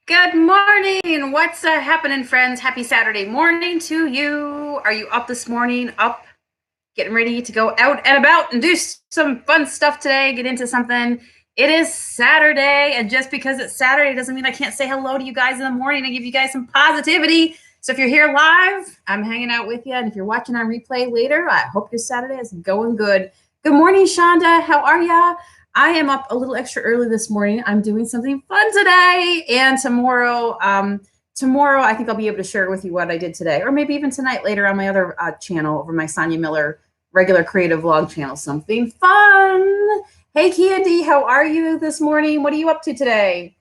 Good morning. What's happening, friends? Happy Saturday morning to you. Are you up this morning? Up, getting ready to go out and about and do some fun stuff today, get into something. It is Saturday, and just because it's Saturday doesn't mean I can't say hello to you guys in the morning and give you guys some positivity. So if you're here live, I'm hanging out with you, and if you're watching on replay later, I hope your Saturday is going good. Good morning, Shonda. How are ya? I am up a little extra early this morning. I'm doing something fun today, and tomorrow I think I'll be able to share with you what I did today, or maybe even tonight later on my other channel over my Sonia Miller regular creative vlog channel. Something fun. Hey, Candy, how are you this morning? What are you up to today?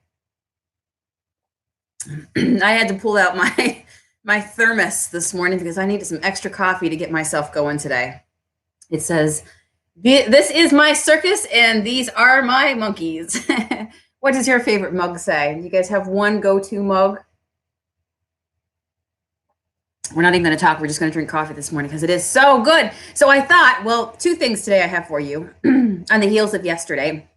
I had to pull out my thermos this morning because I needed some extra coffee to get myself going today. It says, "This is my circus and these are my monkeys." What does your favorite mug say? You guys have one go-to mug? We're not even going to talk. We're just going to drink coffee this morning because it is so good. So I thought, well, two things today I have for you on the heels of yesterday.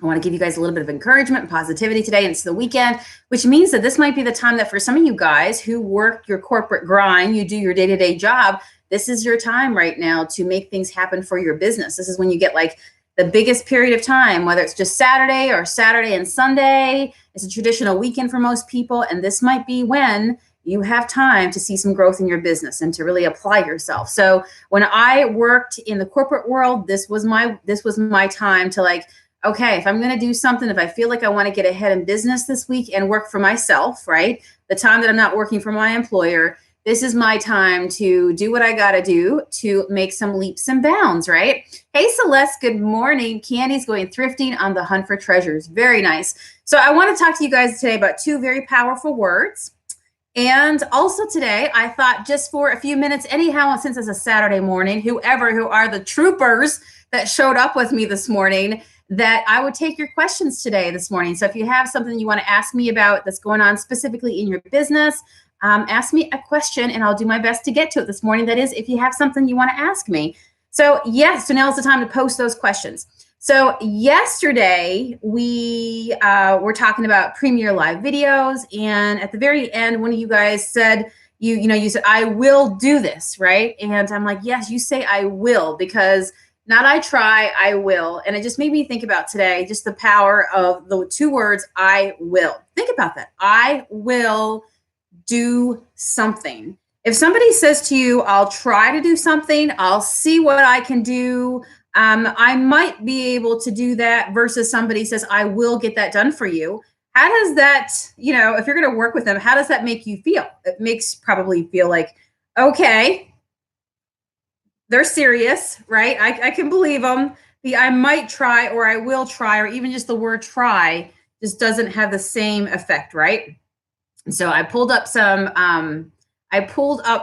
I want to give you guys a little bit of encouragement and positivity today. And it's the weekend, which means that this might be the time that for some of you guys who work your corporate grind, you do your day-to-day job, this is your time right now to make things happen for your business. This is when you get like the biggest period of time, whether it's just Saturday or Saturday and Sunday. It's a traditional weekend for most people. And this might be when you have time to see some growth in your business and to really apply yourself. So when I worked in the corporate world, this was my time to like, okay, if I'm going to do something, if I feel like I want to get ahead in business this week and work for myself, right? The time that I'm not working for my employer, this is my time to do what I got to do to make some leaps and bounds, right? Hey, Celeste, good morning. Candy's going thrifting on the hunt for treasures. Very nice. So I want to talk to you guys today about two very powerful words. And also today, I thought just for a few minutes, anyhow, since it's a Saturday morning, who are the troopers that showed up with me this morning, that I would take your questions today this morning. So if you have something you want to ask me about that's going on specifically in your business, ask me a question and I'll do my best to get to it this morning. That is, if you have something you want to ask me. So yes, so now is the time to post those questions. So yesterday we were talking about Premiere Live videos, and at the very end, one of you guys said, you said, I will do this, right? And I'm like, yes, you say I will, because not I try, I will. And it just made me think about today, just the power of the two words, I will. Think about that. I will do something. If somebody says to you, I'll try to do something, I'll see what I can do, I might be able to do that, versus somebody says, I will get that done for you. How does that, if you're going to work with them, how does that make you feel? It makes probably feel like, okay, they're serious, right? I can believe them. The I might try or I will try, or even just the word try, just doesn't have the same effect, right? So I pulled up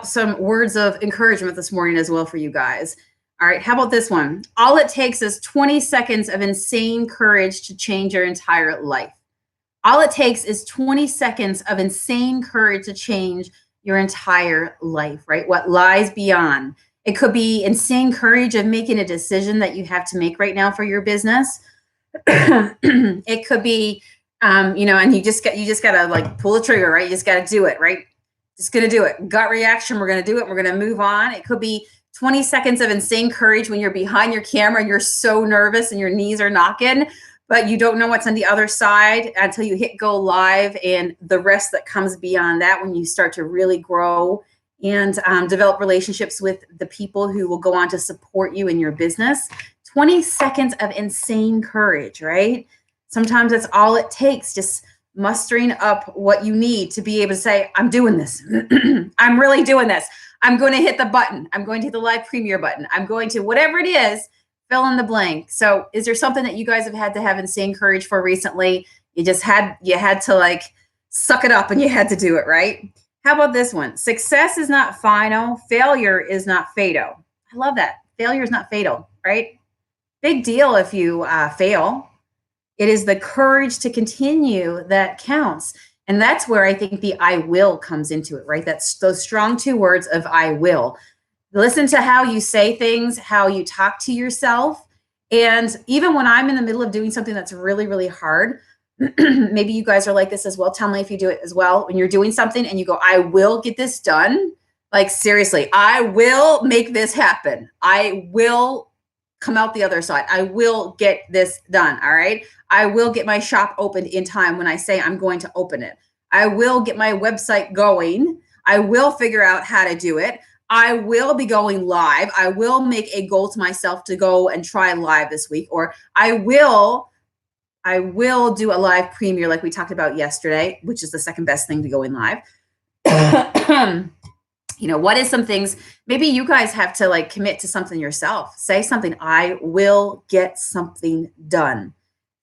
some words of encouragement this morning as well for you guys. All right, how about this one? All it takes is 20 seconds of insane courage to change your entire life. All it takes is 20 seconds of insane courage to change your entire life, right? What lies beyond. It could be insane courage of making a decision that you have to make right now for your business. It could be, and you just got to like pull the trigger, right? You just got to do it, right? Just going to do it. Gut reaction. We're going to do it. We're going to move on. It could be 20 seconds of insane courage when you're behind your camera and you're so nervous and your knees are knocking, but you don't know what's on the other side until you hit go live, and the rest that comes beyond that when you start to really grow and develop relationships with the people who will go on to support you in your business. 20 seconds of insane courage, right? Sometimes that's all it takes, just mustering up what you need to be able to say, I'm doing this. I'm really doing this. I'm going to hit the button. I'm going to hit the live premiere button. I'm going to whatever it is, fill in the blank. So is there something that you guys have to have insane courage for recently? You had to like suck it up and you had to do it, right? How about this one? Success is not final. Failure is not fatal. I love that. Failure is not fatal, right? Big deal if you fail. It is the courage to continue that counts. And that's where I think the I will comes into it, right? That's those strong two words of I will. Listen to how you say things, how you talk to yourself. And even when I'm in the middle of doing something that's really, really hard, Maybe you guys are like this as well. Tell me if you do it as well. When you're doing something and you go, I will get this done. Like, seriously, I will make this happen. I will come out the other side. I will get this done. All right. I will get my shop opened in time when I say I'm going to open it. I will get my website going. I will figure out how to do it. I will be going live. I will make a goal to myself to go and try live this week, or I will do a live premiere like we talked about yesterday, which is the second best thing to going live. What is some things, maybe you guys have to like commit to something yourself. Say something, I will get something done.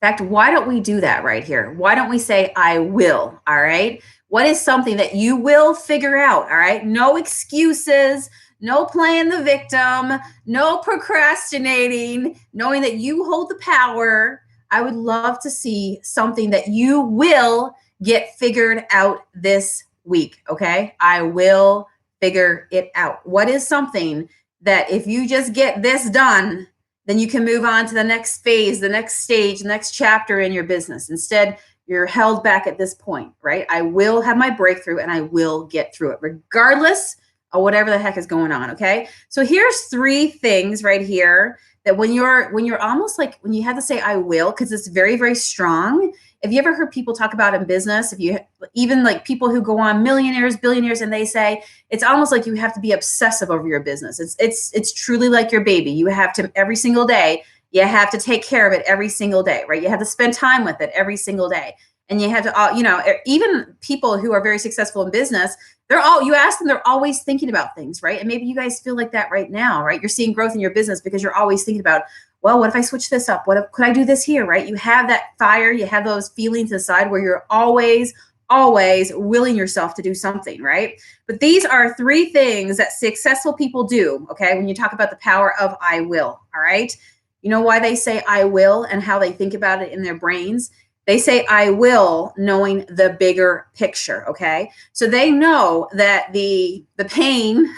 In fact, why don't we do that right here? Why don't we say, I will, all right? What is something that you will figure out, all right? No excuses, no playing the victim, no procrastinating, knowing that you hold the power. I would love to see something that you will get figured out this week, okay? I will figure it out. What is something that if you just get this done, then you can move on to the next phase, the next stage, the next chapter in your business. Instead, you're held back at this point, right? I will have my breakthrough and I will get through it regardless of whatever the heck is going on, okay? So here's 3 things right here that when you're almost like, when you have to say I will, because it's very, very strong. Have you ever heard people talk about in business, if you even like people who go on millionaires, billionaires, and they say it's almost like you have to be obsessive over your business. It's truly like your baby. You have to every single day, you have to take care of it every single day, right? You have to spend time with it every single day. And you have to, even people who are very successful in business, you ask them, they're always thinking about things, right? And maybe you guys feel like that right now, right? You're seeing growth in your business because you're always thinking about, well, what if I switch this up? Could I do this here, right? You have that fire, you have those feelings inside where you're always willing yourself to do something, right? But these are 3 things that successful people do, okay? When you talk about the power of I will, all right? You know why they say I will and how they think about it in their brains? They say I will knowing the bigger picture, okay? So they know that the pain,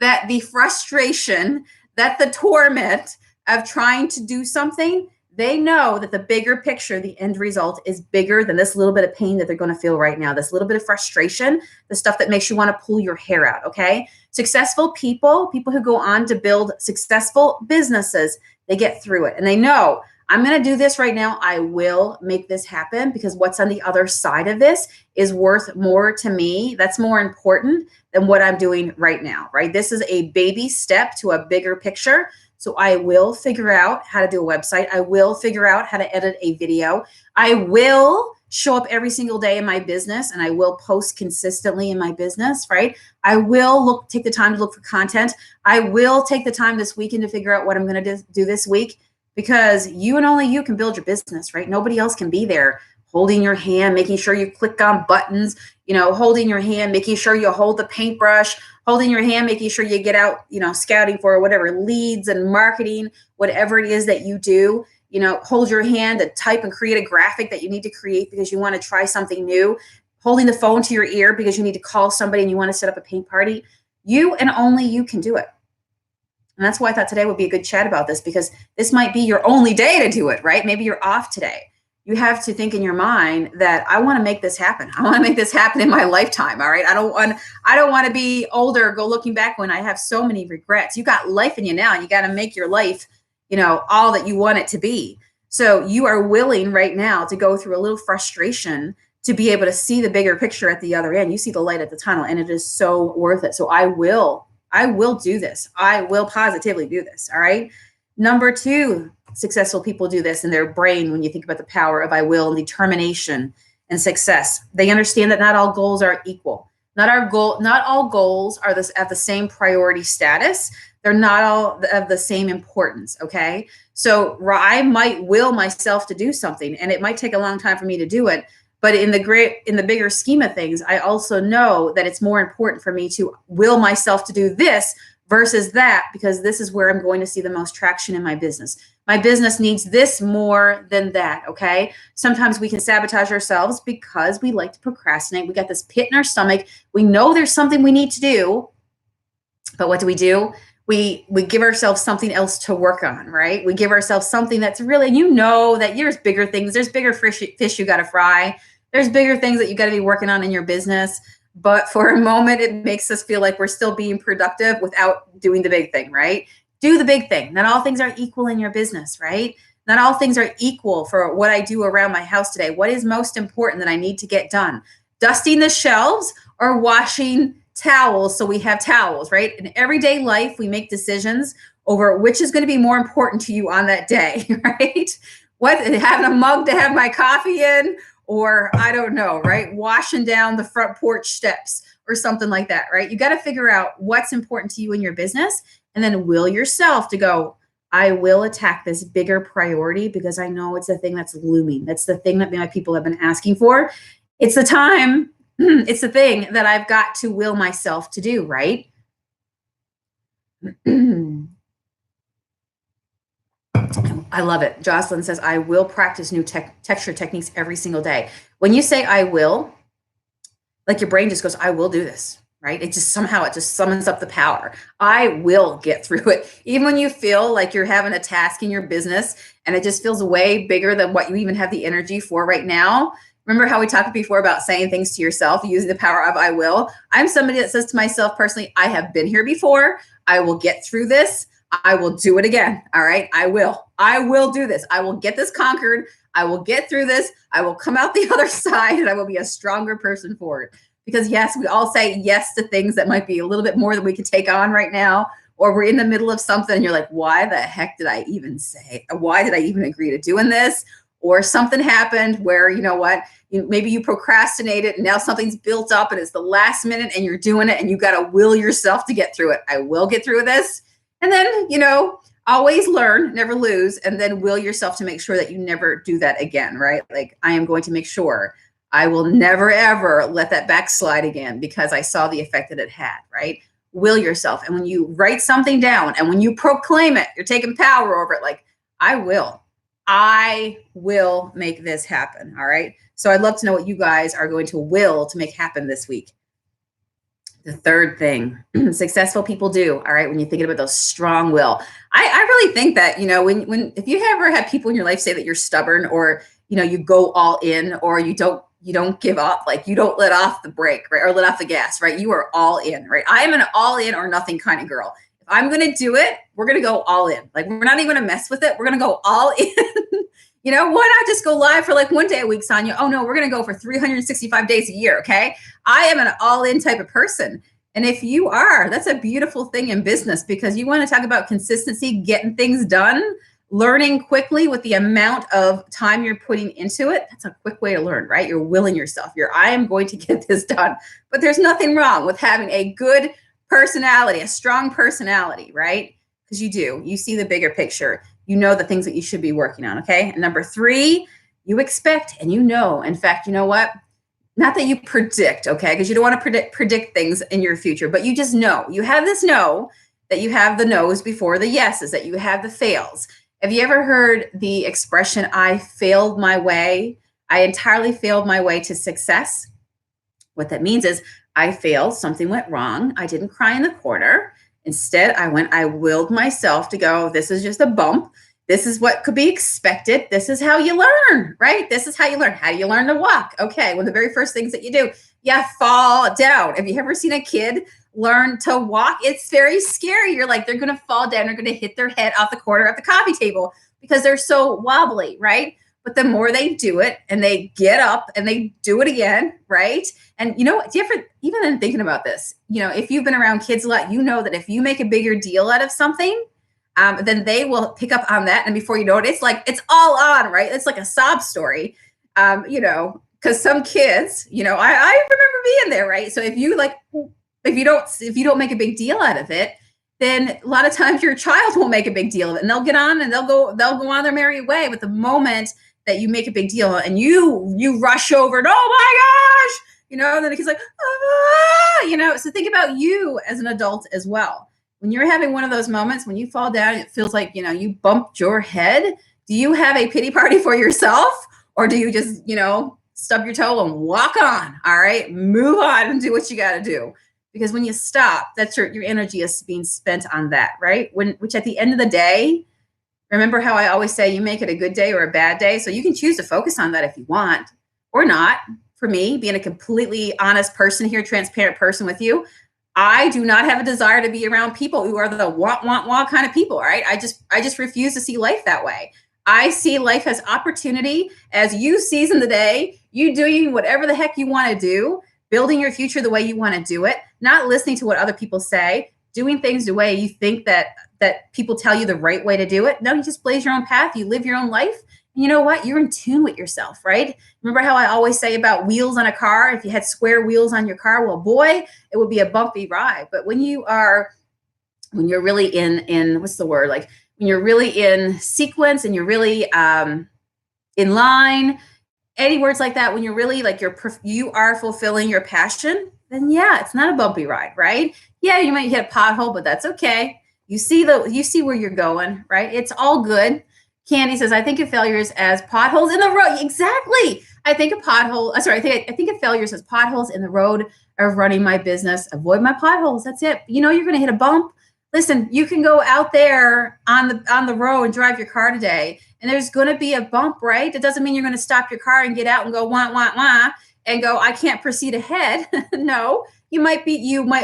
that the frustration, that the torment of trying to do something, they know that the bigger picture, the end result is bigger than this little bit of pain that they're going to feel right now, this little bit of frustration, the stuff that makes you want to pull your hair out, okay? Successful people who go on to build successful businesses, they get through it and they know, I'm going to do this right now. I will make this happen because what's on the other side of this is worth more to me. That's more important than what I'm doing right now, right? This is a baby step to a bigger picture. So I will figure out how to do a website. I will figure out how to edit a video. I will show up every single day in my business and I will post consistently in my business, right? I will take the time to look for content. I will take the time this weekend to figure out what I'm going to do this week. Because you and only you can build your business, right? Nobody else can be there holding your hand, making sure you click on buttons, holding your hand, making sure you hold the paintbrush, holding your hand, making sure you get out, scouting for whatever leads and marketing, whatever it is that you do, hold your hand to type and create a graphic that you need to create because you want to try something new, holding the phone to your ear because you need to call somebody and you want to set up a paint party. You and only you can do it. And that's why I thought today would be a good chat about this because this might be your only day to do it, right? Maybe you're off today. You have to think in your mind that I want to make this happen. I want to make this happen in my lifetime. All right. I don't want to be older, go looking back when I have so many regrets. You got life in you now and you got to make your life, all that you want it to be. So you are willing right now to go through a little frustration to be able to see the bigger picture at the other end. You see the light at the tunnel and it is so worth it. So I will do this. I will positively do this. All right. Number 2, successful people do this in their brain. When you think about the power of I will and determination and success, they understand that not all goals are equal. Not all goals are at the same priority status. They're not all of the same importance. Okay. So I might will myself to do something and it might take a long time for me to do it. But in the bigger scheme of things, I also know that it's more important for me to will myself to do this versus that, because this is where I'm going to see the most traction in my business. My business needs this more than that, okay? Sometimes we can sabotage ourselves because we like to procrastinate. We got this pit in our stomach. We know there's something we need to do, but what do? we give ourselves something else to work on, right? We give ourselves something that's really, you know, that there's bigger things, there's bigger fish you got to fry, there's bigger things that you got to be working on in your business. But for a moment, it makes us feel like we're still being productive without doing the big thing, right? Do the big thing. Not all things are equal in your business, right? Not all things are equal for what I do around my house today. What is most important that I need to get done? Dusting the shelves or washing towels so we have towels, right? In everyday life, we make decisions over which is going to be more important to you on that day, right? What, having a mug to have my coffee in, or I don't know, right? Washing down the front porch steps or something like that, right? You got to figure out what's important to you in your business and then will yourself to go, I will attack this bigger priority because I know it's the thing that's looming. That's the thing that my people have been asking for. It's the time. It's the thing that I've got to will myself to do, right? I love it. Jocelyn says, I will practice new texture techniques every single day. When you say I will, like your brain just goes, I will do this, right? It just somehow, it just summons up the power. I will get through it. Even when you feel like you're having a task in your business and it just feels way bigger than what you even have the energy for right now. Remember how we talked before about saying things to yourself, using the power of I will? I'm somebody that says to myself personally, I have been here before. I will get through this. I will do it again. All right. I will do this. I will get this conquered. I will get through this. I will come out the other side and I will be a stronger person for it. Because yes, we all say yes to things that might be a little bit more than we can take on right now. Or we're in the middle of something and you're like, why the heck did I even say? Why did I even agree to doing this? Or something happened where, you know what, maybe you procrastinated and now something's built up and it's the last minute and you're doing it and you got to will yourself to get through it. I will get through this. And then, always learn, never lose, and then will yourself to make sure that you never do that again, right? Like I am going to make sure I will never, ever let that backslide again because I saw the effect that it had, right? Will yourself. And when you write something down and when you proclaim it, you're taking power over it. Like I will make this happen. All right. So I'd love to know what you guys are going to will to make happen this week. The third thing successful people do. All right. When you're thinking about those strong will, I really think that, if you ever have people in your life say that you're stubborn or, you go all in or you don't give up, like you don't let off the brake, right? Or let off the gas, right? You are all in, right? I am an all in or nothing kind of girl. If I'm going to do it, we're going to go all in. Like we're not even going to mess with it. We're going to go all in. Why not just go live for like one day a week, Sonia? Oh no, we're going to go for 365 days a year. Okay. I am an all in type of person. And if you are, that's a beautiful thing in business because you want to talk about consistency, getting things done, learning quickly with the amount of time you're putting into it. That's a quick way to learn, right? You're willing yourself. I am going to get this done, but there's nothing wrong with having a good personality, a strong personality, right? Because you see the bigger picture. You know the things that you should be working on, okay? And number 3, you expect and in fact, you know what? Not that you predict, okay? Because you don't want to predict things in your future, but you just know. You have this know that you have the no's before the yeses, that you have the fails. Have you ever heard the expression, I failed my way? I entirely failed my way to success. What that means is I failed, something went wrong. I didn't cry in the corner. Instead, I willed myself to go, this is just a bump. This is what could be expected. This is how you learn, right? This is how you learn. How do you learn to walk? Okay, one of the very first things that you do, you fall down. Have you ever seen a kid learn to walk? It's very scary. You're like, they're going to fall down. They're going to hit their head off the corner of the coffee table because they're so wobbly, right? But the more they do it and they get up and they do it again, right? And different, even in thinking about this, if you've been around kids a lot, you know that if you make a bigger deal out of something, then they will pick up on that. And before you know it, it's like, it's all on, right? It's like a sob story, because some kids, I remember being there, right? So if you don't make a big deal out of it, then a lot of times your child won't make a big deal of it and they'll get on and they'll go on their merry way. But the moment that you make a big deal and you rush over and, oh my gosh, and then the kid's like, so think about you as an adult as well. When you're having one of those moments, when you fall down, it feels like, you bumped your head. Do you have a pity party for yourself? Or do you just, stub your toe and walk on? All right, move on and do what you got to do. because when you stop, that's your energy is being spent on that, right? Which at the end of the day, remember how I always say you make it a good day or a bad day. So you can choose to focus on that if you want or not. For me, being a completely honest person here, transparent person with you, I do not have a desire to be around people who are the want kind of people, right? I just refuse to see life that way. I see life as opportunity, as you season the day, you doing whatever the heck you want to do, building your future the way you want to do it, not listening to what other people say, doing things the way you think that people tell you the right way to do it. No, you just blaze your own path. You live your own life. And you know what? You're in tune with yourself, right? Remember how I always say about wheels on a car? If you had square wheels on your car, well, boy, it would be a bumpy ride. But when you're really in what's the word? Like when you're really in sequence and you're really in line, any words like that, when you're really like you are fulfilling your passion, then yeah, it's not a bumpy ride, right? Yeah, you might hit a pothole, but that's okay. You see where you're going, right? It's all good. Candy says, I think of failures as potholes in the road. Exactly. I think of failures as potholes in the road of running my business. Avoid my potholes. That's it. You know, you're going to hit a bump. Listen, you can go out there on the road and drive your car today, and there's going to be a bump, right? That doesn't mean you're going to stop your car and get out and go wah, and go, I can't proceed ahead. No, you might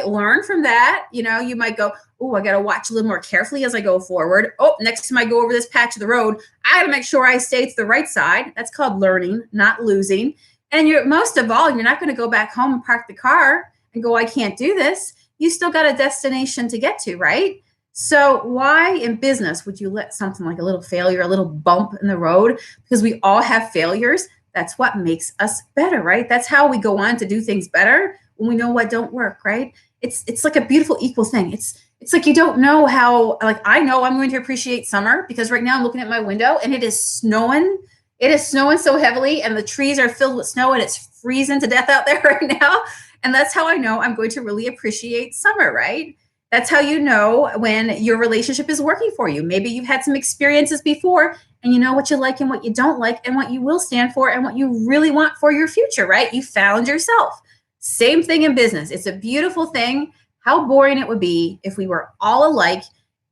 learn from that. You know, you might go, oh, I got to watch a little more carefully as I go forward. Oh, next time I go over this patch of the road, I got to make sure I stay to the right side. That's called learning, not losing. And most of all, you're not going to go back home and park the car and go, I can't do this. You still got a destination to get to, right? So why in business would you let something like a little failure, a little bump in the road? Because we all have failures. That's what makes us better, right? That's how we go on to do things better when we know what don't work, right? It's like a beautiful equal thing. It's like you don't know how, like I know I'm going to appreciate summer because right now I'm looking at my window and it is snowing. It is snowing so heavily and the trees are filled with snow and it's freezing to death out there right now. And that's how I know I'm going to really appreciate summer, right? That's how you know when your relationship is working for you. Maybe you've had some experiences before and you know what you like and what you don't like and what you will stand for and what you really want for your future, right? You found yourself. Same thing in business. It's a beautiful thing. How boring it would be if we were all alike,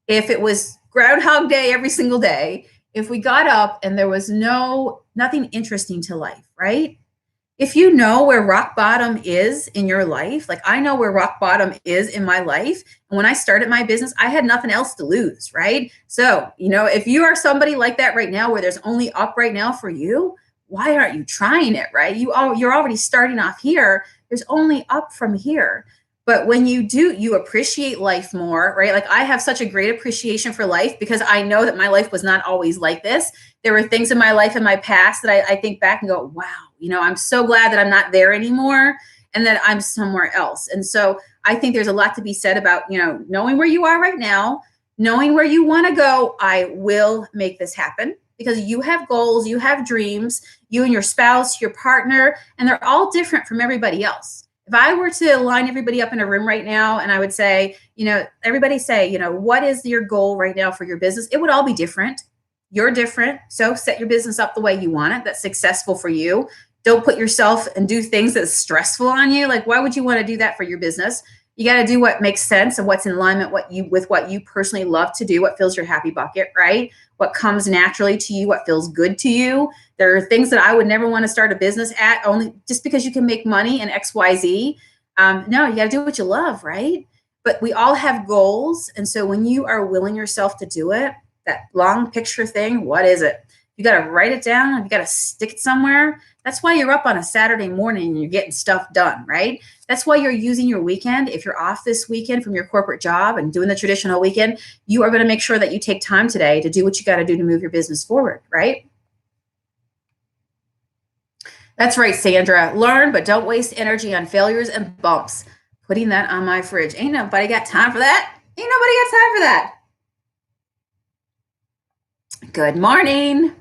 if it was Groundhog Day every single day, if we got up and there was nothing interesting to life, right? If you know where rock bottom is in your life, like I know where rock bottom is in my life. And when I started my business, I had nothing else to lose, right? So, you know, if you are somebody like that right now, where there's only up right now for you, why aren't you trying it, right? You're already starting off here. There's only up from here. But when you do, you appreciate life more, right? Like I have such a great appreciation for life because I know that my life was not always like this. There were things in my life in my past that I think back and go, wow, you know, I'm so glad that I'm not there anymore and that I'm somewhere else. And so I think there's a lot to be said about, you know, knowing where you are right now, knowing where you want to go. I will make this happen because you have goals, you have dreams, you and your spouse, your partner, and they're all different from everybody else. If I were to line everybody up in a room right now and I would say, you know, everybody say, you know, what is your goal right now for your business? It would all be different. You're different. So set your business up the way you want it. That's successful for you. Don't put yourself and do things that's stressful on you. Like, why would you want to do that for your business? You got to do what makes sense and what's in alignment with what you personally love to do, what fills your happy bucket, right? What comes naturally to you, what feels good to you. There are things that I would never want to start a business at only just because you can make money and XYZ. No, you got to do what you love, right? But we all have goals. And so when you are willing yourself to do it, that long picture thing, what is it? You got to write it down. You got to stick it somewhere. That's why you're up on a Saturday morning and you're getting stuff done, right? That's why you're using your weekend. If you're off this weekend from your corporate job and doing the traditional weekend, you are going to make sure that you take time today to do what you got to do to move your business forward, right? That's right, Sandra. Learn, but don't waste energy on failures and bumps. Putting that on my fridge. Ain't nobody got time for that. Ain't nobody got time for that. Good morning.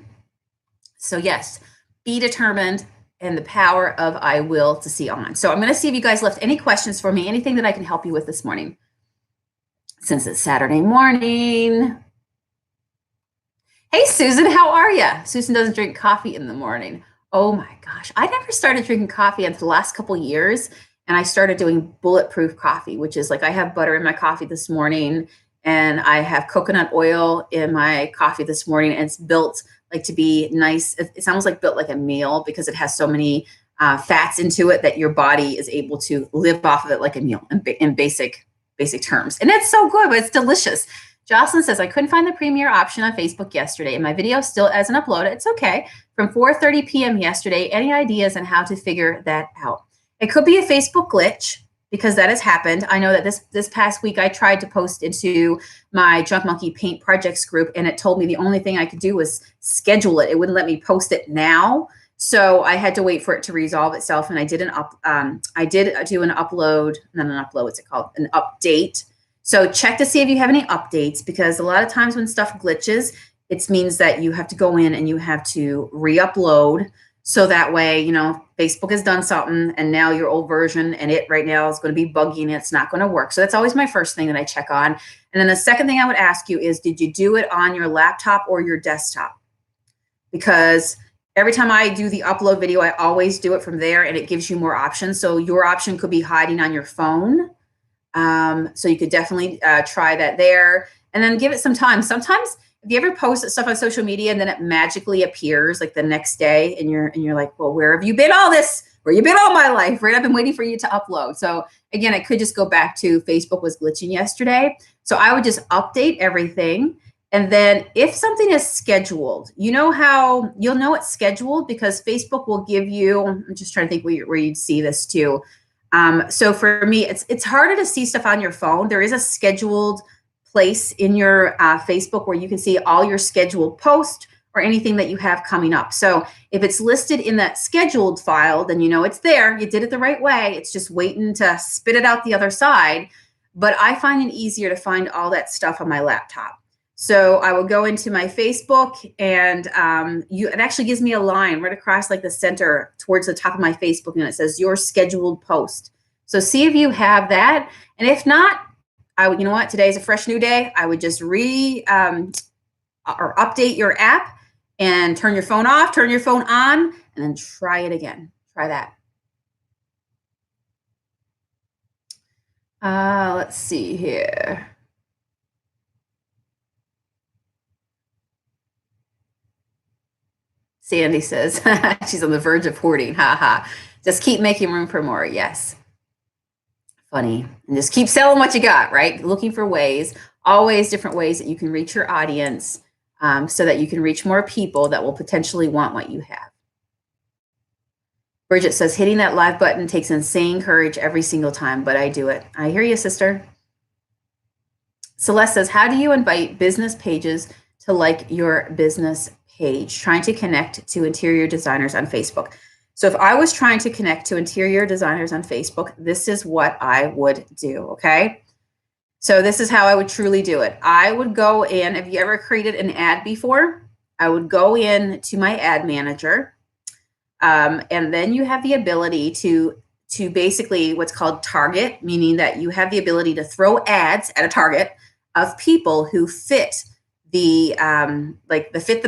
So yes, be determined and the power of I will to see on. So I'm going to see if you guys left any questions for me, anything that I can help you with this morning. Since it's Saturday morning. Hey, Susan, how are you? Susan doesn't drink coffee in the morning. Oh my gosh, I never started drinking coffee until the last couple of years. and I started doing bulletproof coffee, which is like I have butter in my coffee this morning, and I have coconut oil in my coffee this morning, and it's built like to be nice. It's almost like built like a meal because it has so many fats into it that your body is able to live off of it like a meal in basic terms. And it's so good, but it's delicious. Jocelyn says, I couldn't find the premiere option on Facebook yesterday, and my video still hasn't uploaded. It's okay. From 4:30 p.m. yesterday, any ideas on how to figure that out? It could be a Facebook glitch because that has happened. I know that this past week I tried to post into my Junk Monkey Paint Projects group, and it told me the only thing I could do was schedule it. It wouldn't let me post it now. So I had to wait for it to resolve itself, and I did do an upload, not an upload, what's it called? An update. So check to see if you have any updates, because a lot of times when stuff glitches, it means that you have to go in and you have to re-upload. So that way, you know, Facebook has done something and now your old version and it right now is going to be buggy and it's not going to work. So that's always my first thing that I check on. And then the second thing I would ask you is, did you do it on your laptop or your desktop? Because every time I do the upload video, I always do it from there, and it gives you more options. So your option could be hiding on your phone. So you could definitely try that there, and then give it some time. Sometimes if you ever post stuff on social media and then it magically appears like the next day, and you're like, well, where have you been all this? Where you been all my life, right? I've been waiting for you to upload. So again, it could just go back to Facebook was glitching yesterday. So I would just update everything. And then if something is scheduled, you know how you'll know it's scheduled because Facebook will give you, I'm just trying to think where you'd see this too. So for me, it's harder to see stuff on your phone. There is a scheduled place in your Facebook where you can see all your scheduled posts or anything that you have coming up. So if it's listed in that scheduled file, then you know it's there. You did it the right way. It's just waiting to spit it out the other side. But I find it easier to find all that stuff on my laptop. So I will go into my Facebook, and it actually gives me a line right across like the center towards the top of my Facebook, and it says your scheduled post. So see if you have that. And if not, you know what, today's a fresh new day. I would just or update your app and turn your phone off, turn your phone on, and then try it again. Try that. Let's see here. Sandy says she's on the verge of hoarding. Ha ha. Just keep making room for more. Yes. Funny. And just keep selling what you got, right? Looking for ways, always different ways that you can reach your audience, so that you can reach more people that will potentially want what you have. Bridget says, hitting that live button takes insane courage every single time, but I do it. I hear you, sister. Celeste says, how do you invite business pages to like your business page? Trying to connect to interior designers on Facebook. So if I was trying to connect to interior designers on Facebook, this is what I would do, okay? So this is how I would truly do it. I would go in, have you ever created an ad before? I would go in to my ad manager, and then you have the ability to basically what's called target, meaning that you have the ability to throw ads at a target of people who fit the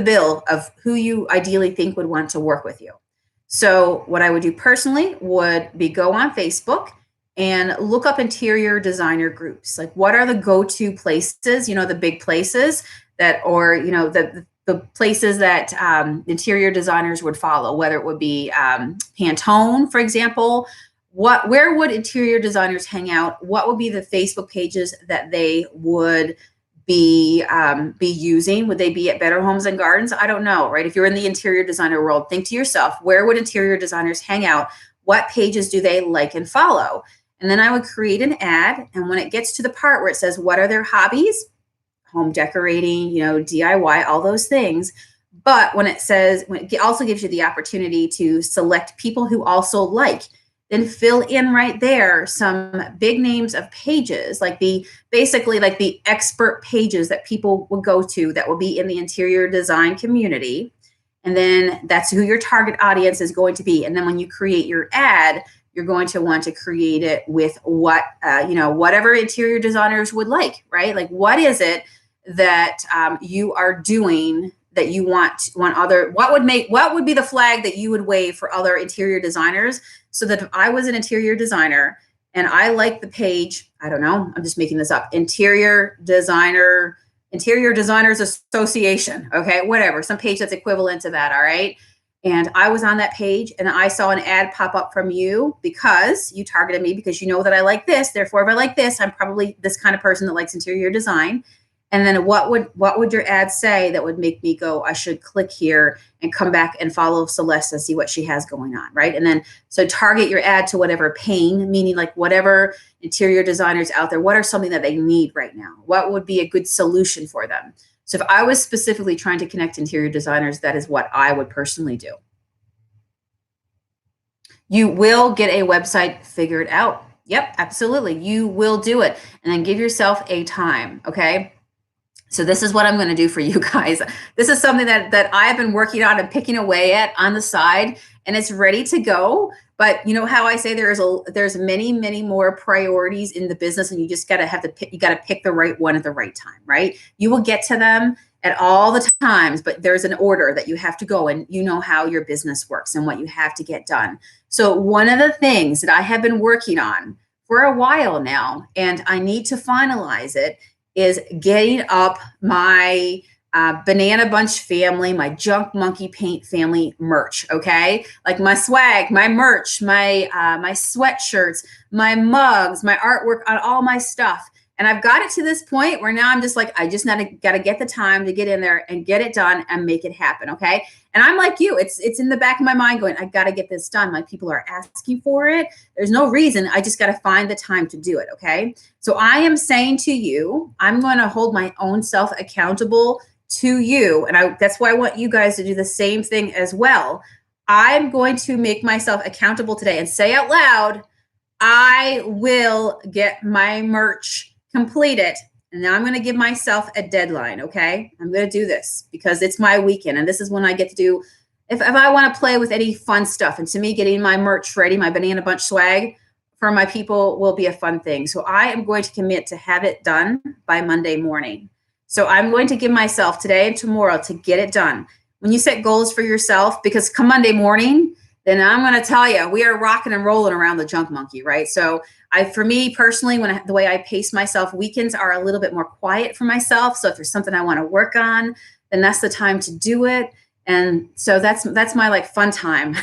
bill of who you ideally think would want to work with you. So what I would do personally would be go on Facebook and look up interior designer groups. Like, what are the go-to places, the big places that, or, the places that interior designers would follow, whether it would be Pantone, for example. Where would interior designers hang out? What would be the Facebook pages that they would be using? Would they be at Better Homes and Gardens? I don't know, right? If you're in the interior designer world, think to yourself, where would interior designers hang out? What pages do they like and follow? And then I would create an ad. And when it gets to the part where it says, what are their hobbies? Home decorating, DIY, all those things. But when it also gives you the opportunity to select people who also like, then fill in right there some big names of pages, like the expert pages that people will go to that will be in the interior design community. And then that's who your target audience is going to be. And then when you create your ad, you're going to want to create it with whatever interior designers would like, right? Like, what is it that you are doing that you want other, what would be the flag that you would wave for other interior designers, so that if I was an interior designer and I like the page, I don't know, I'm just making this up, Interior Designers Association, okay, whatever, some page that's equivalent to that, all right? And I was on that page and I saw an ad pop up from you because you targeted me, because you know that I like this. Therefore, if I like this, I'm probably this kind of person that likes interior design. And then what would your ad say that would make me go, I should click here and come back and follow Celeste and see what she has going on, right? And then, so target your ad to whatever pain, meaning like whatever interior designers out there, what are something that they need right now? What would be a good solution for them? So if I was specifically trying to connect interior designers, that is what I would personally do. You will get a website figured out. Yep, absolutely. You will do it. And then give yourself a time, okay? So this is what I'm going to do for you guys. This is something that I have been working on and picking away at on the side, and it's ready to go. But you know how I say there's many more priorities in the business, and you just got to pick the right one at the right time, right? You will get to them at all the times, but there's an order that you have to go, and you know how your business works and what you have to get done. So one of the things that I have been working on for a while now, and I need to finalize it, is getting up my Banana Bunch family, my Junk Monkey Paint family merch, okay? Like my swag, my merch, my sweatshirts, my mugs, my artwork on all my stuff. And I've got it to this point where now I'm just like, I just got to get the time to get in there and get it done and make it happen, okay? And I'm like you, it's in the back of my mind going, I got to get this done. My people are asking for it. There's no reason. I just got to find the time to do it, okay? So I am saying to you, I'm going to hold my own self accountable to you. And that's why I want you guys to do the same thing as well. I'm going to make myself accountable today and say out loud, I will get my merch completed. And now I'm going to give myself a deadline, okay? I'm going to do this because it's my weekend. And this is when I get to do, if I want to play with any fun stuff. And to me, getting my merch ready, my Banana Bunch swag for my people will be a fun thing. So I am going to commit to have it done by Monday morning. So I'm going to give myself today and tomorrow to get it done. When you set goals for yourself, because come Monday morning, then I'm going to tell you, we are rocking and rolling around the Junk Monkey, right? So for me personally, the way I pace myself, weekends are a little bit more quiet for myself. So if there's something I want to work on, then that's the time to do it. And so that's my like fun time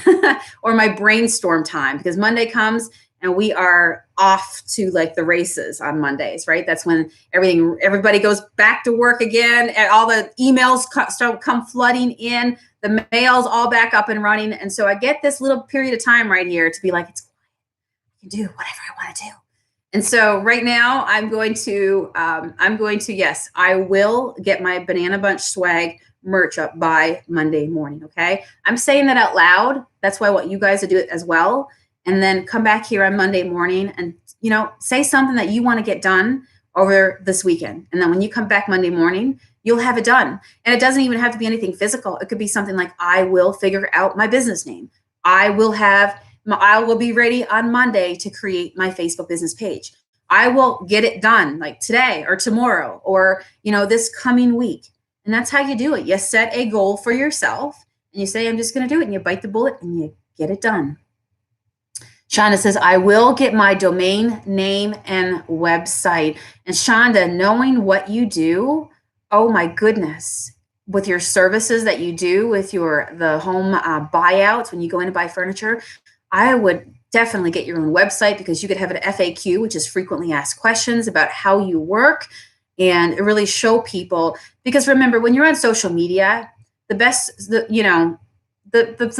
or my brainstorm time, because Monday comes and we are off to like the races on Mondays, right? That's when everybody goes back to work again, and all the emails start come flooding in, the mail's all back up and running. And so I get this little period of time right here to be like, it's I can do whatever I want to do. And so right now I'm going to, yes, I will get my Banana Bunch swag merch up by Monday morning. Okay. I'm saying that out loud. That's why I want you guys to do it as well. And then come back here on Monday morning and, say something that you want to get done over this weekend. And then when you come back Monday morning, you'll have it done. And it doesn't even have to be anything physical. It could be something like, I will figure out my business name. I will be ready on Monday to create my Facebook business page. I will get it done like today or tomorrow or, this coming week. And that's how you do it. You set a goal for yourself and you say, I'm just going to do it. And you bite the bullet and you get it done. Shonda says, I will get my domain name and website. And Shonda, knowing what you do, oh my goodness, with your services that you do with the home buyouts, when you go in to buy furniture, I would definitely get your own website, because you could have an FAQ, which is frequently asked questions about how you work, and really show people. Because remember, when you're on social media, the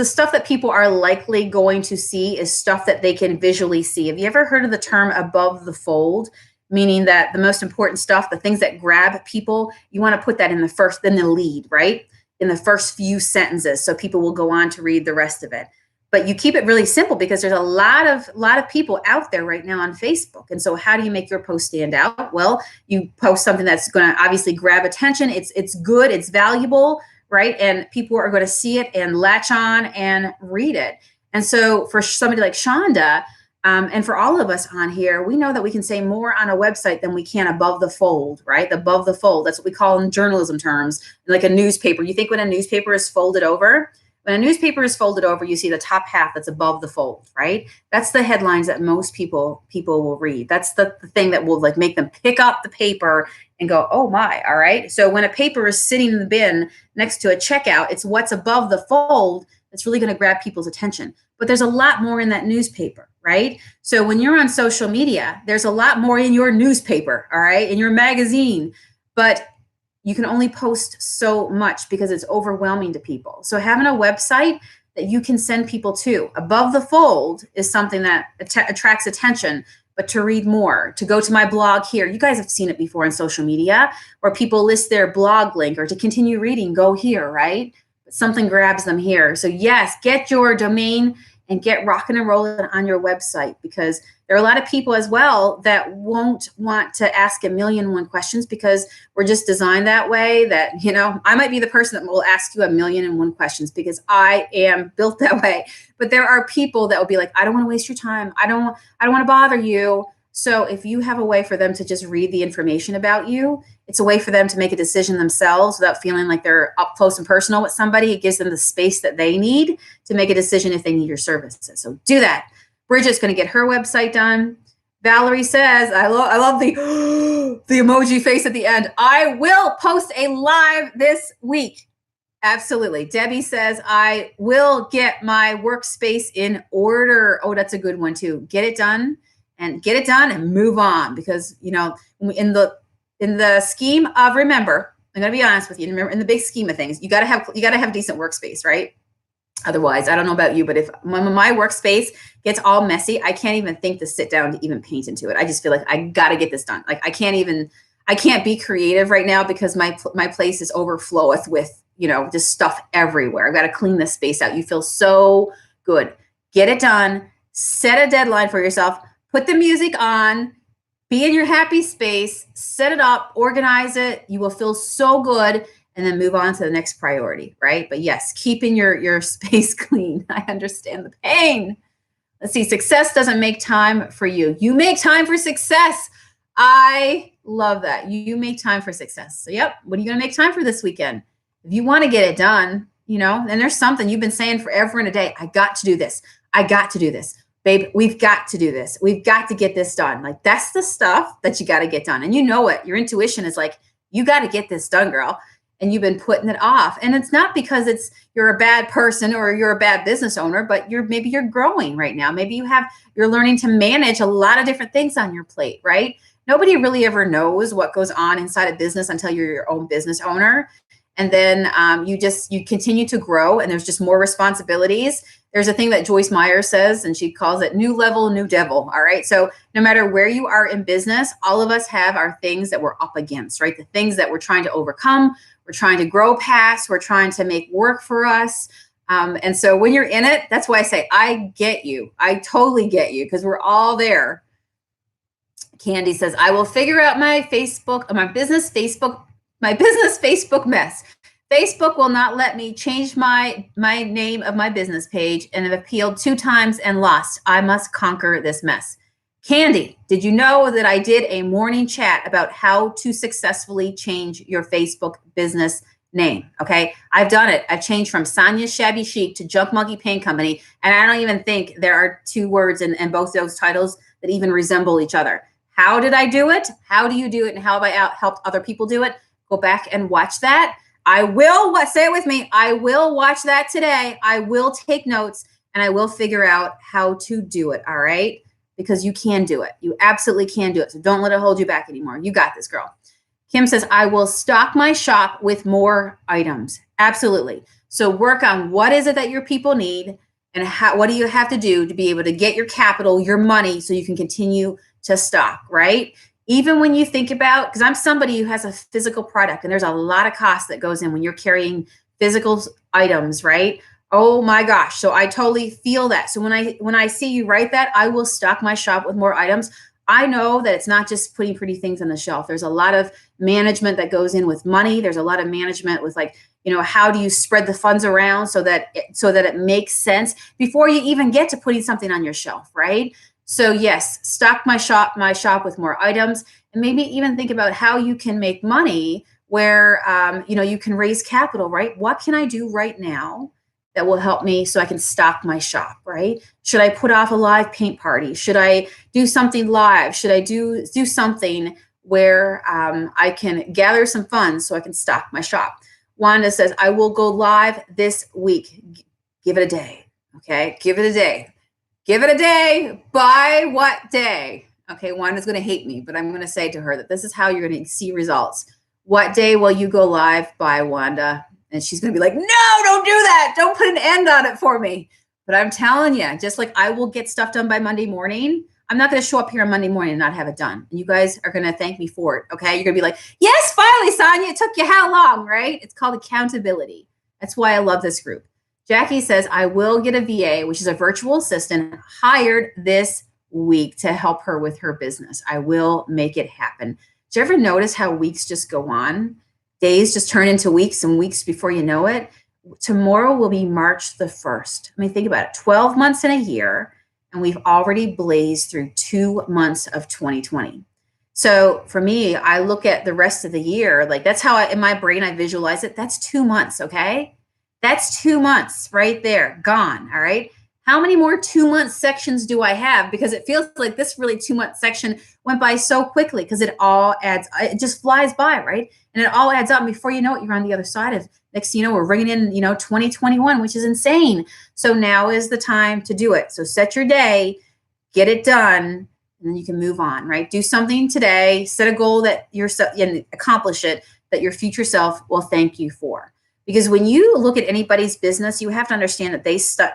stuff that people are likely going to see is stuff that they can visually see. Have you ever heard of the term above the fold? Meaning that the most important stuff, the things that grab people, you want to put that in the lead, right? In the first few sentences, so people will go on to read the rest of it. But you keep it really simple, because there's a lot of people out there right now on Facebook. And so how do you make your post stand out? Well, you post something that's going to obviously grab attention. It's good, it's valuable, right? And people are going to see it and latch on and read it. And so for somebody like Shonda, And for all of us on here, we know that we can say more on a website than we can above the fold, right? Above the fold. That's what we call in journalism terms, like a newspaper. You think when a newspaper is folded over, when a newspaper is folded over, you see the top half that's above the fold, right? That's the headlines that most people will read. That's the thing that will like make them pick up the paper and go, oh my, all right. So when a paper is sitting in the bin next to a checkout, it's what's above the fold that's really going to grab people's attention. But there's a lot more in that newspaper, right? So when you're on social media, there's a lot more in your newspaper, all right, in your magazine, but you can only post so much because it's overwhelming to people. So having a website that you can send people to above the fold is something that attracts attention. But to read more, to go to my blog here, you guys have seen it before on social media where people list their blog link, or to continue reading, go here, right? But something grabs them here. So yes, get your domain and get rocking and rolling on your website, because there are a lot of people as well that won't want to ask 1,000,001 questions because we're just designed that way. That, I might be the person that will ask you 1,000,001 questions because I am built that way. But there are people that will be like, I don't want to waste your time. I don't want to bother you. So if you have a way for them to just read the information about you, it's a way for them to make a decision themselves without feeling like they're up close and personal with somebody. It gives them the space that they need to make a decision if they need your services. So do that. Bridget's going to get her website done. Valerie says, I love the the emoji face at the end. I will post a live this week. Absolutely. Debbie says, I will get my workspace in order. Oh, that's a good one too. Get it done and move on, because, in the scheme of, remember, I'm going to be honest with you. Remember, in the big scheme of things, you got to have decent workspace, right? Otherwise, I don't know about you, but when my workspace gets all messy, I can't even think to sit down to even paint into it. I just feel like I got to get this done. Like I can't be creative right now because my place is overfloweth with, just stuff everywhere. I've got to clean this space out. You feel so good. Get it done. Set a deadline for yourself. Put the music on. Be in your happy space. Set it up. Organize it. You will feel so good. And then move on to the next priority, right? But yes, keeping your space clean. I understand the pain. Let's see. Success doesn't make time for you. You make time for success. I love that. You make time for success. So yep. What are you going to make time for this weekend? If you want to get it done, and there's something you've been saying forever and a day. I got to do this. I got to do this. Babe, we've got to do this. We've got to get this done. Like that's the stuff that you got to get done. And you know it. Your intuition is like, you got to get this done, girl. And you've been putting it off. And it's not because you're a bad person or you're a bad business owner, but maybe you're growing right now. Maybe you're learning to manage a lot of different things on your plate, right? Nobody really ever knows what goes on inside a business until you're your own business owner. And then you continue to grow, and there's just more responsibilities. There's a thing that Joyce Meyer says, and she calls it new level, new devil. All right. So no matter where you are in business, all of us have our things that we're up against, right? The things that we're trying to overcome, we're trying to grow past, we're trying to make work for us. And so when you're in it, that's why I say, I get you. I totally get you, because we're all there. Candy says, I will figure out my business Facebook mess. Facebook will not let me change my name of my business page, and have appealed 2 times and lost. I must conquer this mess. Candy, did you know that I did a morning chat about how to successfully change your Facebook business name? Okay, I've done it. I've changed from Sonia's Shabby Chic to Junk Monkey Paint Company, and I don't even think there are 2 words in both those titles that even resemble each other. How did I do it? How do you do it? And how have I helped other people do it? Go back and watch that. I will, say it with me, I will watch that today. I will take notes, and I will figure out how to do it, all right? Because you can do it. You absolutely can do it. So don't let it hold you back anymore. You got this, girl. Kim says, I will stock my shop with more items. Absolutely. So work on what is it that your people need, and what do you have to do to be able to get your capital, your money, so you can continue to stock, right? Even when you think about, because I'm somebody who has a physical product, and there's a lot of cost that goes in when you're carrying physical items, right? Oh my gosh. So I totally feel that. So when I see you write that, I will stock my shop with more items. I know that it's not just putting pretty things on the shelf. There's a lot of management that goes in with money. There's a lot of management with, like, how do you spread the funds around so that it makes sense before you even get to putting something on your shelf, right? So yes, stock my shop with more items, and maybe even think about how you can make money where you can raise capital, right? What can I do right now that will help me so I can stock my shop, right? Should I put off a live paint party? Should I do something live? Should I do something where I can gather some funds so I can stock my shop? Wanda says, I will go live this week. Give it a day. Okay. Give it a day. Give it a day. By what day? Okay. Wanda's going to hate me, but I'm going to say to her that this is how you're going to see results. What day will you go live by, Wanda? And she's going to be like, no, don't do that. Don't put an end on it for me. But I'm telling you, just like I will get stuff done by Monday morning, I'm not going to show up here on Monday morning and not have it done. And you guys are going to thank me for it. Okay. You're going to be like, yes, finally, Sonia, it took you how long, right? It's called accountability. That's why I love this group. Jackie says, I will get a VA, which is a virtual assistant, hired this week to help her with her business. I will make it happen. Did you ever notice how weeks just go on? Days just turn into weeks and weeks before you know it. Tomorrow will be March the 1st. I mean, think about it, 12 months in a year, and we've already blazed through 2 months of 2020. So for me, I look at the rest of the year, like that's how in my brain, I visualize it. That's 2 months, okay? That's 2 months right there, gone, all right? How many more 2 month sections do I have? Because it feels like this really 2 month section went by so quickly because it just flies by, right? And it all adds up. And before you know it, you're on the other side of, next thing you know, we're ringing in, 2021, which is insane. So now is the time to do it. So set your day, get it done, and then you can move on, right? Do something today, set a goal that and accomplish it, that your future self will thank you for. Because when you look at anybody's business, you have to understand that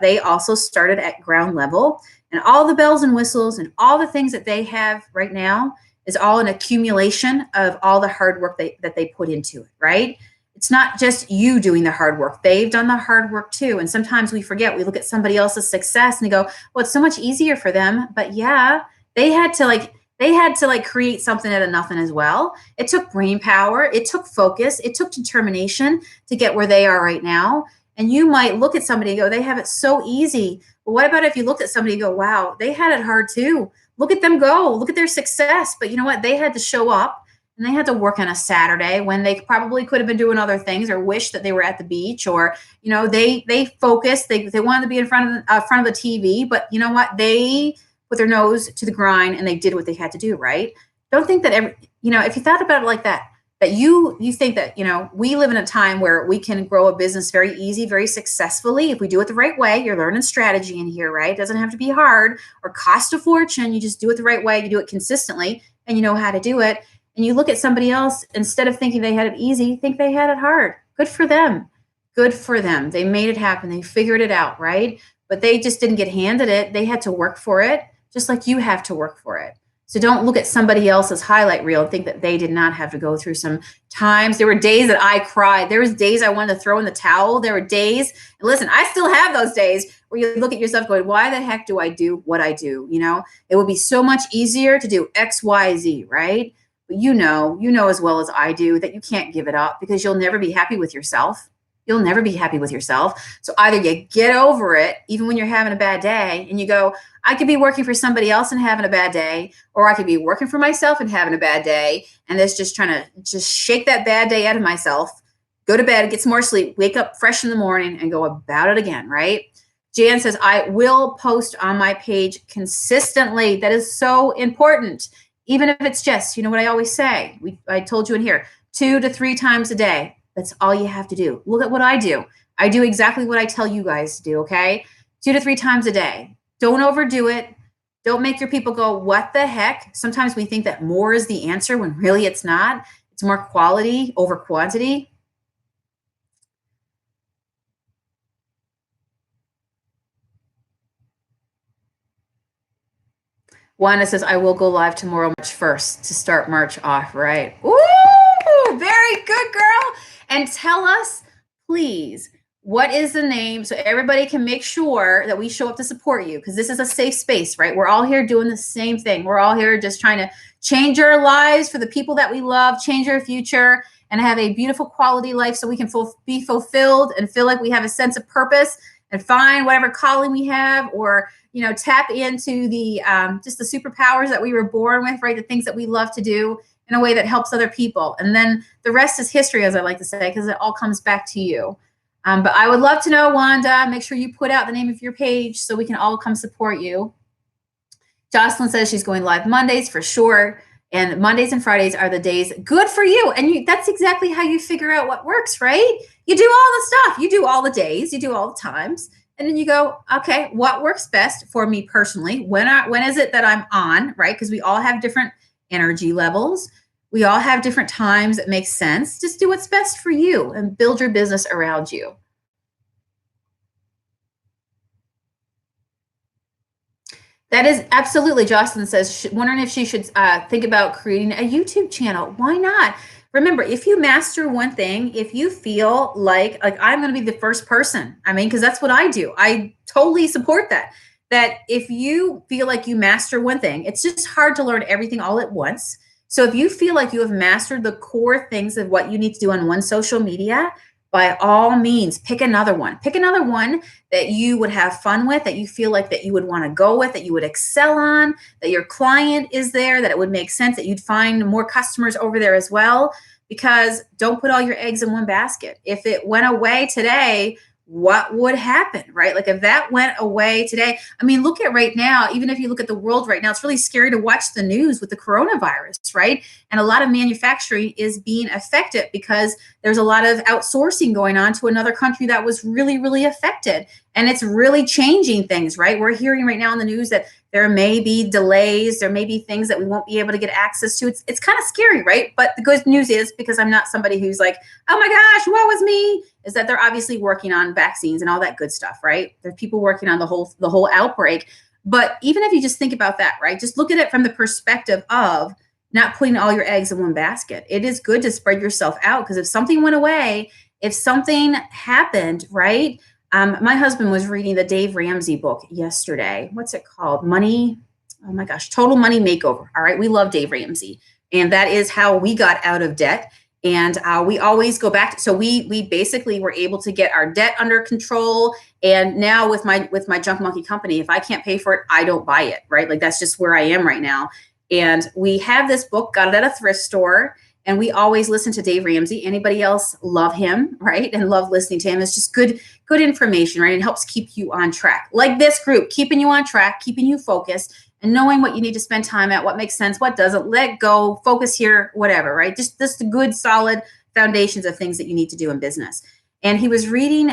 they also started at ground level, and all the bells and whistles and all the things that they have right now is all an accumulation of all the hard work that they put into it, right? It's not just you doing the hard work. They've done the hard work too. And sometimes we forget, we look at somebody else's success and we go, well, it's so much easier for them. But yeah, they had to create something out of nothing as well. It took brain power. It took focus. It took determination to get where they are right now. And you might look at somebody and go, they have it so easy. But what about if you look at somebody and go, wow, they had it hard too. Look at them go. Look at their success. But you know what? They had to show up and they had to work on a Saturday when they probably could have been doing other things or wish that they were at the beach, or, they focused. They wanted to be in front of the TV. But you know what? They put their nose to the grind and they did what they had to do, right? Don't think that if you thought about it like that you think that, we live in a time where we can grow a business very easy, very successfully. If we do it the right way, you're learning strategy in here, right? It doesn't have to be hard or cost a fortune. You just do it the right way. You do it consistently and you know how to do it. And you look at somebody else, instead of thinking they had it easy, think they had it hard. Good for them. Good for them. They made it happen. They figured it out, right? But they just didn't get handed it. They had to work for it, just like you have to work for it. So don't look at somebody else's highlight reel and think that they did not have to go through some times. There were days that I cried. There was days I wanted to throw in the towel. There were days, and listen, I still have those days where you look at yourself going, why the heck do I do what I do? It would be so much easier to do X, Y, Z, right? But you know as well as I do that you can't give it up because you'll never be happy with yourself. You'll never be happy with yourself. So either you get over it, even when you're having a bad day, and you go, I could be working for somebody else and having a bad day, or I could be working for myself and having a bad day, and that's just trying to just shake that bad day out of myself, go to bed, get some more sleep, wake up fresh in the morning, and go about it again, right? Jan says, I will post on my page consistently. That is so important. Even if it's just, what I always say, I told you in here, 2 to 3 times a day. That's all you have to do. Look at what I do. I do exactly what I tell you guys to do, okay? 2 to 3 times a day. Don't overdo it. Don't make your people go, what the heck? Sometimes we think that more is the answer when really it's not. It's more quality over quantity. Wanda says, I will go live tomorrow, March 1st, to start March off, right? Ooh, very good, girl. And tell us, please, what is the name so everybody can make sure that we show up to support you, because this is a safe space, right? We're all here doing the same thing. We're all here just trying to change our lives for the people that we love, change our future, and have a beautiful quality life so we can be fulfilled and feel like we have a sense of purpose and find whatever calling we have, or, tap into the just the superpowers that we were born with, right? The things that we love to do in a way that helps other people. And then the rest is history, as I like to say, because it all comes back to you. But I would love to know, Wanda, make sure you put out the name of your page so we can all come support you. Jocelyn says she's going live Mondays for sure. And Mondays and Fridays are the days good for you. And that's exactly how you figure out what works, right? You do all the stuff. You do all the days. You do all the times. And then you go, okay, what works best for me personally? When is it that I'm on, right? Because we all have different energy levels. We all have different times that make sense. Just do what's best for you and build your business around you. That is absolutely, Jocelyn says, wondering if she should think about creating a YouTube channel. Why not? Remember, if you master one thing, if you feel like I'm going to be the first person, because that's what I do. I totally support that. That if you feel like you master one thing, it's just hard to learn everything all at once. So if you feel like you have mastered the core things of what you need to do on one social media, by all means, pick another one. Pick another one that you would have fun with, that you feel like that you would want to go with, that you would excel on, that your client is there, that it would make sense, that you'd find more customers over there as well. Because don't put all your eggs in one basket. If it went away today, what would happen, right? Like if that went away today, look at right now, even if you look at the world right now, it's really scary to watch the news with the coronavirus, right? And a lot of manufacturing is being affected because there's a lot of outsourcing going on to another country that was really, really affected. And it's really changing things, right? We're hearing right now in the news that there may be delays, there may be things that we won't be able to get access to. It's kind of scary, right? But the good news is, because I'm not somebody who's like, oh my gosh, woe is me, is that they're obviously working on vaccines and all that good stuff, right? There's people working on the whole outbreak. But even if you just think about that, right? Just look at it from the perspective of not putting all your eggs in one basket. It is good to spread yourself out, because if something went away, if something happened, right? My husband was reading the Dave Ramsey book yesterday. What's it called? Oh my gosh, Total Money Makeover. All right. We love Dave Ramsey. And that is how we got out of debt. And we always go back. So we basically were able to get our debt under control. And now with my Junk Monkey company, if I can't pay for it, I don't buy it, right? Like that's just where I am right now. And we have this book, got it at a thrift store. And we always listen to Dave Ramsey. Anybody else love him, right? And love listening to him. It's just good information, right? It helps keep you on track. Like this group, keeping you on track, keeping you focused, and knowing what you need to spend time at, what makes sense, what doesn't. Let go, focus here, whatever, right? Just the good, solid foundations of things that you need to do in business. And he was rereading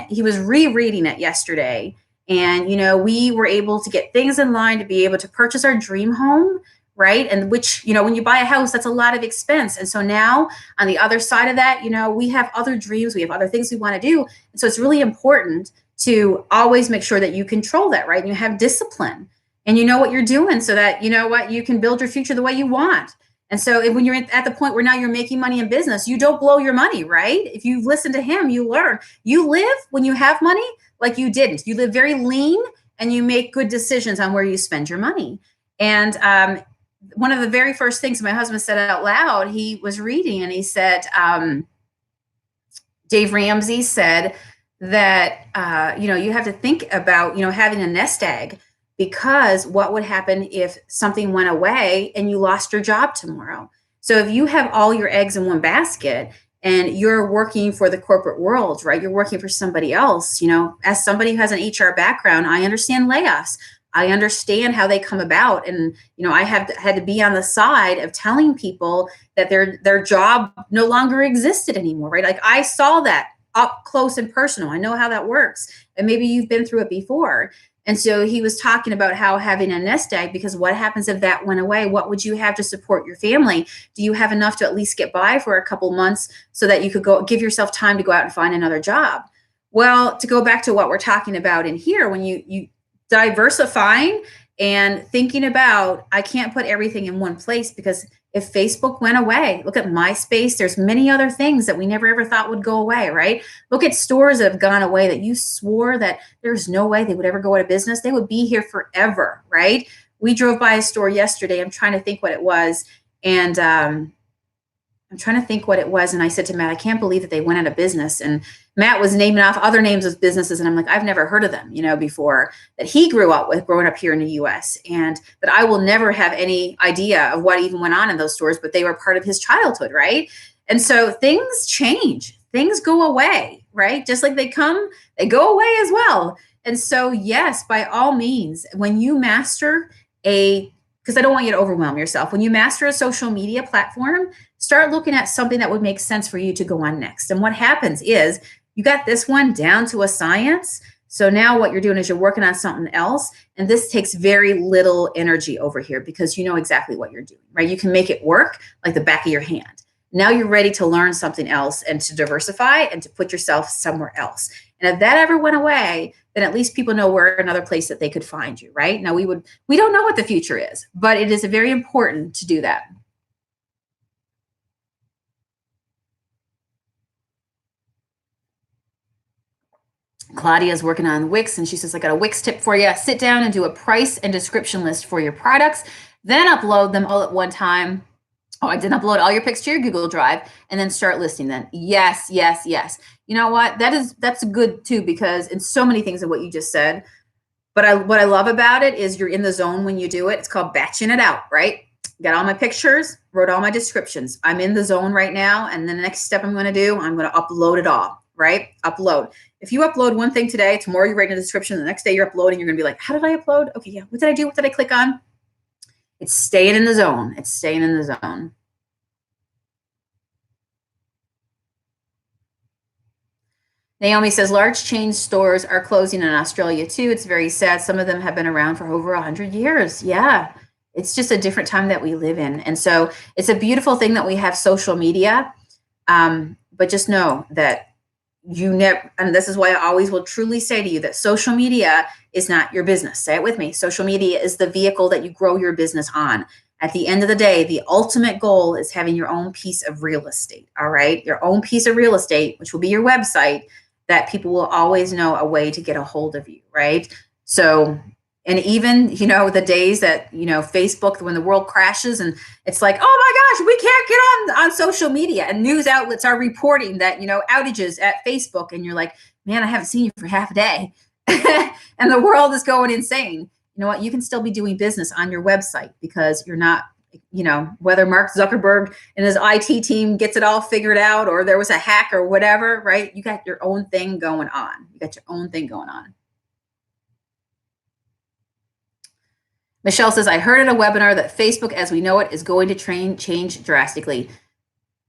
it yesterday. And, we were able to get things in line to be able to purchase our dream home, right? And which, when you buy a house, that's a lot of expense. And so now on the other side of that, we have other dreams, we have other things we want to do. And so it's really important to always make sure that you control that, right? And you have discipline and you know what you're doing, so that, you can build your future the way you want. And so when you're at the point where now you're making money in business, you don't blow your money, right? If you listen to him, you learn. You live when you have money like you didn't. You live very lean and you make good decisions on where you spend your money. And, one of the very first things my husband said out loud, he was reading and he said, Dave Ramsey said that, you have to think about, having a nest egg, because what would happen if something went away and you lost your job tomorrow? So if you have all your eggs in one basket and you're working for the corporate world, right? You're working for somebody else, as somebody who has an HR background, I understand layoffs. I understand how they come about. And, I had to be on the side of telling people that their job no longer existed anymore, right? Like I saw that up close and personal. I know how that works. And maybe you've been through it before. And so he was talking about how having a nest egg, because what happens if that went away? What would you have to support your family? Do you have enough to at least get by for a couple months so that you could go give yourself time to go out and find another job? Well, to go back to what we're talking about in here, when you diversifying and thinking about, I can't put everything in one place, because if Facebook went away, look at MySpace, there's many other things that we never ever thought would go away, right? Look at stores that have gone away that you swore that there's no way they would ever go out of business. They would be here forever, right? We drove by a store yesterday. I'm trying to think what it was. And I'm trying to think what it was. And I said to Matt, I can't believe that they went out of business. And Matt was naming off other names of businesses. And I'm like, I've never heard of them, before, that he grew up with growing up here in the US. And that I will never have any idea of what even went on in those stores, but they were part of his childhood, right? And so things change, things go away, right? Just like they come, they go away as well. And so, yes, by all means, when you master because I don't want you to overwhelm yourself. When you master a social media platform, start looking at something that would make sense for you to go on next. And what happens is you got this one down to a science. So now what you're doing is you're working on something else. And this takes very little energy over here because you know exactly what you're doing, right? You can make it work like the back of your hand. Now you're ready to learn something else and to diversify and to put yourself somewhere else. And if that ever went away, then at least people know where another place that they could find you, right? Now we don't know what the future is, but it is very important to do that. Claudia is working on Wix, and she says, I got a Wix tip for you. Sit down and do a price and description list for your products, then upload them all at one time. Oh, I didn't upload all your pics to your Google Drive and then start listing them. Yes, yes, yes. You know what? That's good too, because in so many things of what you just said. But what I love about it is you're in the zone when you do it. It's called batching it out, right? Got all my pictures, wrote all my descriptions. I'm in the zone right now. And the next step I'm going to do, I'm going to upload it all, right? Upload. If you upload one thing today, tomorrow you're writing a description. The next day you're uploading. You're going to be like, how did I upload? Okay, yeah. What did I do? What did I click on? It's staying in the zone. It's staying in the zone. Naomi says, large chain stores are closing in Australia too. It's very sad. Some of them have been around for over 100 years. Yeah, it's just a different time that we live in. And so it's a beautiful thing that we have social media. But just know that you never, and this is why I always will truly say to you that social media is not your business. Say it with me. Social media is the vehicle that you grow your business on. At the end of the day, the ultimate goal is having your own piece of real estate. All right. Your own piece of real estate, which will be your website, that people will always know a way to get a hold of you. Right. So, and even, the days that, Facebook, when the world crashes and it's like, oh my gosh, we can't get on social media, and news outlets are reporting that, outages at Facebook. And you're like, man, I haven't seen you for half a day. And the world is going insane. You know what? You can still be doing business on your website because you're not, whether Mark Zuckerberg and his IT team gets it all figured out, or there was a hack or whatever, right? You got your own thing going on. You got your own thing going on. Michelle says, I heard at a webinar that Facebook as we know it is going to change drastically.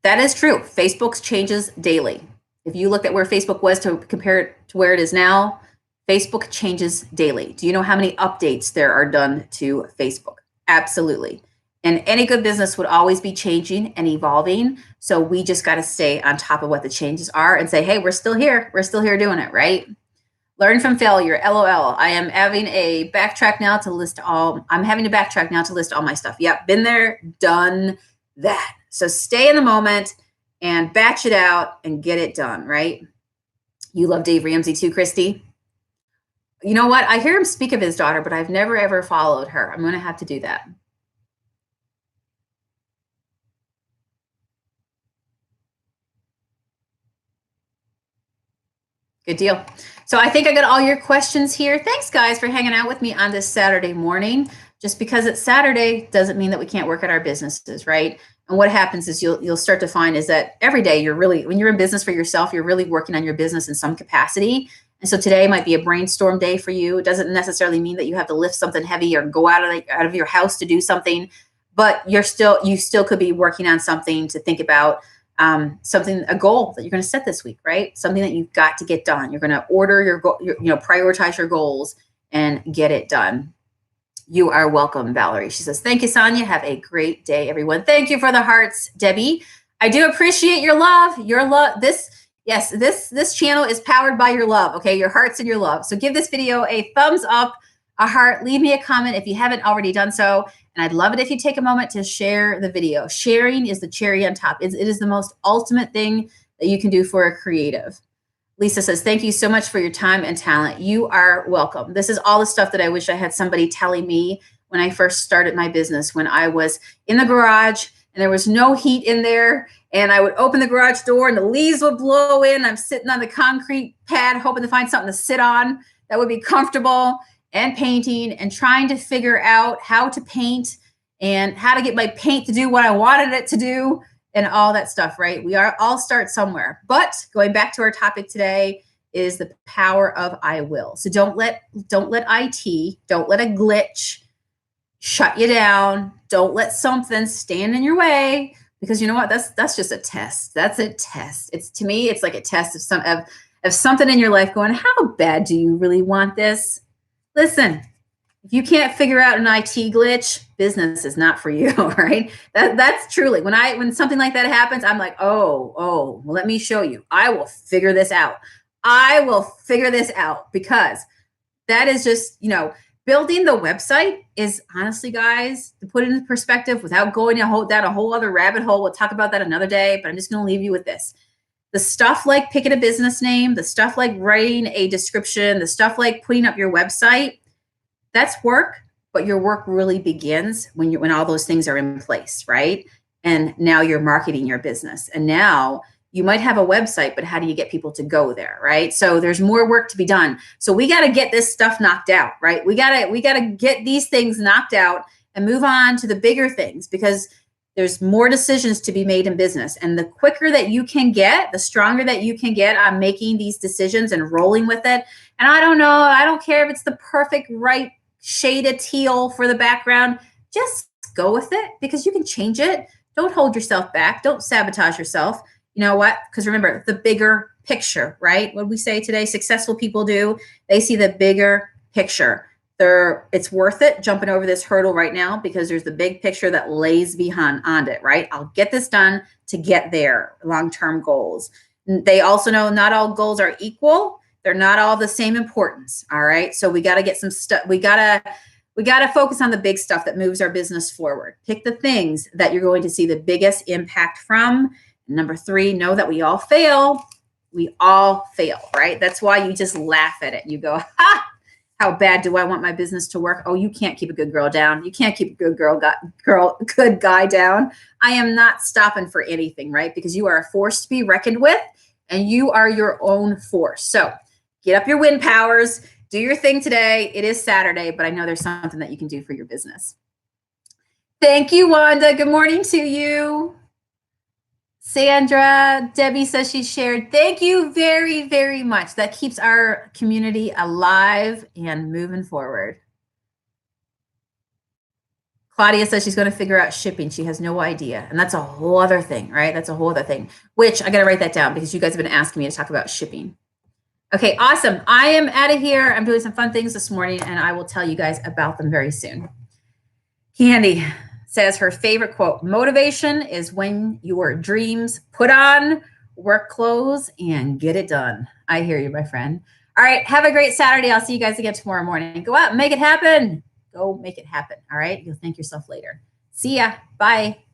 That is true. Facebook changes daily. If you looked at where Facebook was to compare it to where it is now, Facebook changes daily. Do you know how many updates there are done to Facebook? Absolutely. And any good business would always be changing and evolving. So we just got to stay on top of what the changes are and say, hey, we're still here. We're still here doing it, right? Learn from failure. LOL. I am having to backtrack now to list all my stuff. Yep. Been there, done that. So stay in the moment and batch it out and get it done, right? You love Dave Ramsey too, Christy. You know what? I hear him speak of his daughter, but I've never ever followed her. I'm going to have to do that. Good deal. So I think I got all your questions here. Thanks, guys, for hanging out with me on this Saturday morning. Just because it's Saturday doesn't mean that we can't work at our businesses, right? And what happens is you'll start to find is that every day when you're in business for yourself, you're really working on your business in some capacity. And so today might be a brainstorm day for you. It doesn't necessarily mean that you have to lift something heavy or go out of your house to do something, but you still could be working on something to think about. A goal that you're going to set this week, right? Something that you've got to get done. You're going to order your goal, prioritize your goals and get it done. You are welcome, Valerie. She says, thank you, Sonia. Have a great day, everyone. Thank you for the hearts, Debbie. I do appreciate your love. This channel is powered by your love. Okay. Your hearts and your love. So give this video a thumbs up, a heart, leave me a comment if you haven't already done so. And I'd love it if you take a moment to share the video. Sharing is the cherry on top. It is the most ultimate thing that you can do for a creative. Lisa says, thank you so much for your time and talent. You are welcome. This is all the stuff that I wish I had somebody telling me when I first started my business, when I was in the garage and there was no heat in there. And I would open the garage door and the leaves would blow in. I'm sitting on the concrete pad, hoping to find something to sit on that would be comfortable, and painting and trying to figure out how to paint and how to get my paint to do what I wanted it to do and all that stuff, right? We all start somewhere. But going back to our topic today is the power of I will. So don't let IT, don't let a glitch shut you down. Don't let something stand in your way, because you know what? That's just a test. That's a test. To me, it's like a test of something in your life going, how bad do you really want this? Listen, if you can't figure out an IT glitch, business is not for you, right? That's truly, when something like that happens, I'm like, well, let me show you. I will figure this out. I will figure this out, because that is just, building the website is honestly, guys, to put it in perspective without going down a whole other rabbit hole. We'll talk about that another day, but I'm just going to leave you with this. The stuff like picking a business name, the stuff like writing a description, the stuff like putting up your website, that's work, but your work really begins when all those things are in place, right? And now you're marketing your business. And now you might have a website, but how do you get people to go there, right? So there's more work to be done. So we got to get this stuff knocked out, right? We got to get these things knocked out and move on to the bigger things, because there's more decisions to be made in business. And the quicker that you can get, the stronger that you can get on making these decisions and rolling with it. And I don't care if it's the perfect right shade of teal for the background. Just go with it, because you can change it. Don't hold yourself back. Don't sabotage yourself. You know what? Because remember, the bigger picture, right? What we say today, successful people do, they see the bigger picture. It's worth it jumping over this hurdle right now, because there's the big picture that lays behind it, right? I'll get this done to get there, long-term goals. They also know not all goals are equal. They're not all the same importance, all right? So we got to get some stuff. We got to focus on the big stuff that moves our business forward. Pick the things that you're going to see the biggest impact from. Number 3, know that we all fail. We all fail, right? That's why you just laugh at it. You go, ha! How bad do I want my business to work? Oh, you can't keep a good girl down. You can't keep a good guy down. I am not stopping for anything, right? Because you are a force to be reckoned with, and you are your own force. So get up your wind powers, do your thing today. It is Saturday, but I know there's something that you can do for your business. Thank you, Wanda. Good morning to you. Sandra, Debbie says she shared. Thank you very, very much. That keeps our community alive and moving forward. Claudia says she's going to figure out shipping. She has no idea. And that's a whole other thing, right? That's a whole other thing, which I got to write that down, because you guys have been asking me to talk about shipping. Okay, awesome. I am out of here. I'm doing some fun things this morning, and I will tell you guys about them very soon. Candy says her favorite quote: motivation is when your dreams put on work clothes and get it done. I hear you, my friend. All right, have a great Saturday. I'll see you guys again tomorrow morning. Go out and make it happen. Go make it happen. All right, you'll thank yourself later. See ya. Bye.